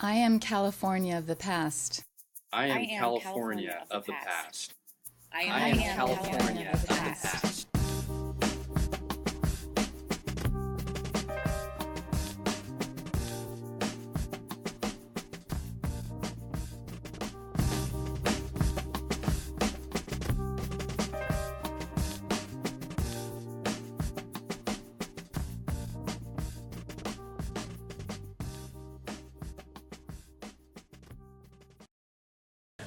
I am California of the past. I am California of the past. I am California of the past.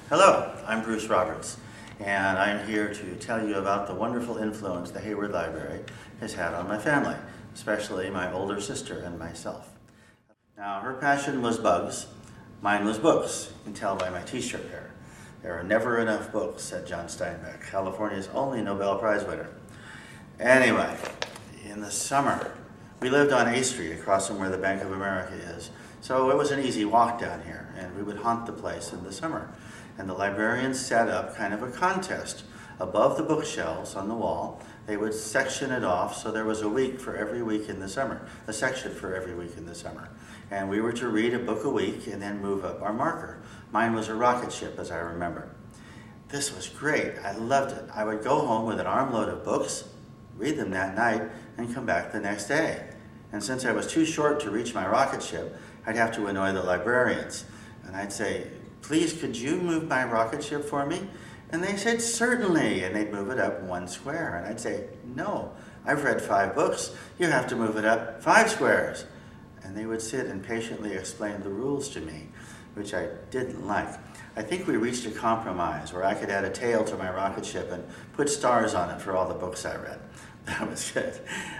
Hello, I'm Bruce Roberts, and I'm here to tell you about the wonderful influence the Hayward Library has had on my family, especially my older sister and myself. Now, her passion was bugs, mine was books. You can tell by my t-shirt here. There are never enough books, said John Steinbeck, California's only Nobel Prize winner. Anyway, in the summer, we lived on A Street across from where the Bank of America is, so it was an easy walk down here, and we would haunt the place in the summer. And the librarians set up kind of a contest. Above the bookshelves on the wall, they would section it off so there was a week for every week in the summer, a section for every week in the summer. And we were to read a book a week and then move up our marker. Mine was a rocket ship, as I remember. This was great. I loved it. I would go home with an armload of books, read them that night, and come back the next day. And since I was too short to reach my rocket ship, I'd have to annoy the librarians. And I'd say, "Please, could you move my rocket ship for me?" And they said, "Certainly," and they'd move it up 1 square. And I'd say, "No, I've read 5 books. You have to move it up 5 squares." And they would sit and patiently explain the rules to me, which I didn't like. I think we reached a compromise where I could add a tail to my rocket ship and put stars on it for all the books I read. That was good.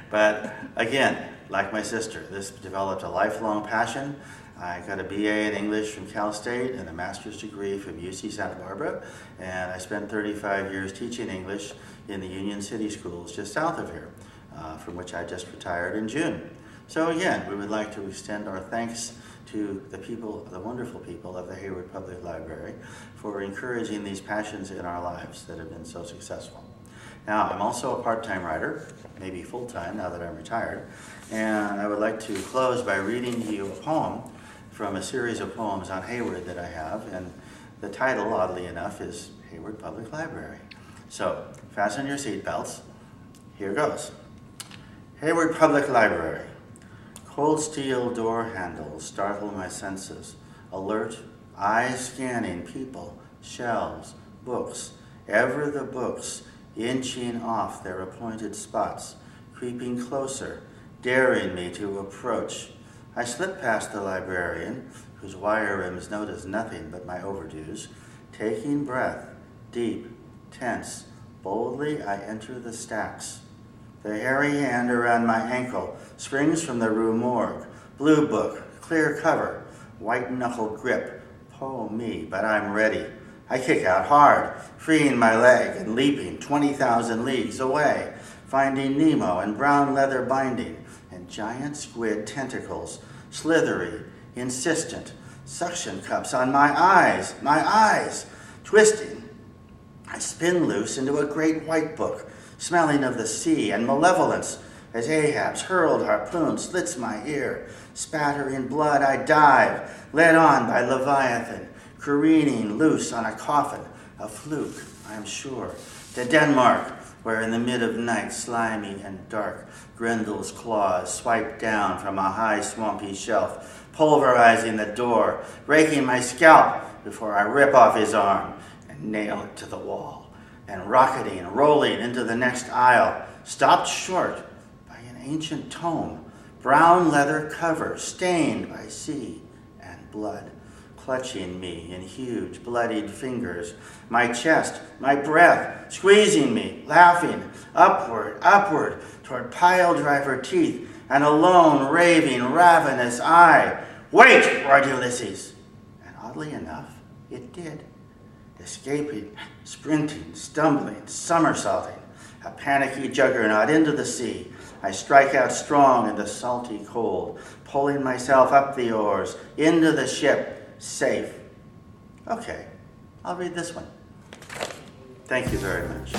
But again, like my sister, this developed a lifelong passion. I got a BA in English from Cal State and a master's degree from UC Santa Barbara, and I spent 35 years teaching English in the Union City schools just south of here, from which I just retired in June. So again, we would like to extend our thanks to the people, the wonderful people of the Hayward Public Library for encouraging these passions in our lives that have been so successful. Now, I'm also a part-time writer, maybe full-time now that I'm retired, and I would like to close by reading to you a poem from a series of poems on Hayward that I have, and the title, oddly enough, is Hayward Public Library. So, fasten your seatbelts. Here goes. Hayward Public Library. Cold steel door handles startle my senses. Alert, eyes scanning people, shelves, books, ever the books, inching off their appointed spots, creeping closer, daring me to approach. I slip past the librarian, whose wire rims notice nothing but my overdues. Taking breath, deep, tense, boldly I enter the stacks. The hairy hand around my ankle springs from the Rue Morgue. Blue book, clear cover, white knuckle grip. Oh me, but I'm ready. I kick out hard, freeing my leg and leaping 20,000 leagues away, finding Nemo and brown leather binding and giant squid tentacles, slithery, insistent, suction cups on my eyes, twisting. I spin loose into a great white book, smelling of the sea and malevolence, as Ahab's hurled harpoon slits my ear. Spattering blood, I dive, led on by Leviathan, careening loose on a coffin, a fluke, I am sure, to Denmark, where in the mid of night, slimy and dark, Grendel's claws swipe down from a high swampy shelf, pulverizing the door, raking my scalp before I rip off his arm and nail it to the wall, and rocketing, rolling into the next aisle, stopped short by an ancient tome, brown leather cover stained by sea and blood, clutching me in huge bloodied fingers, my chest, my breath, squeezing me, laughing, upward, toward pile driver teeth, and a lone, raving, ravenous eye. "Wait!" roared Ulysses. And oddly enough, it did. Escaping, sprinting, stumbling, somersaulting, a panicky juggernaut into the sea, I strike out strong in the salty cold, pulling myself up the oars, into the ship, safe. Okay, I'll read this one. Thank you very much.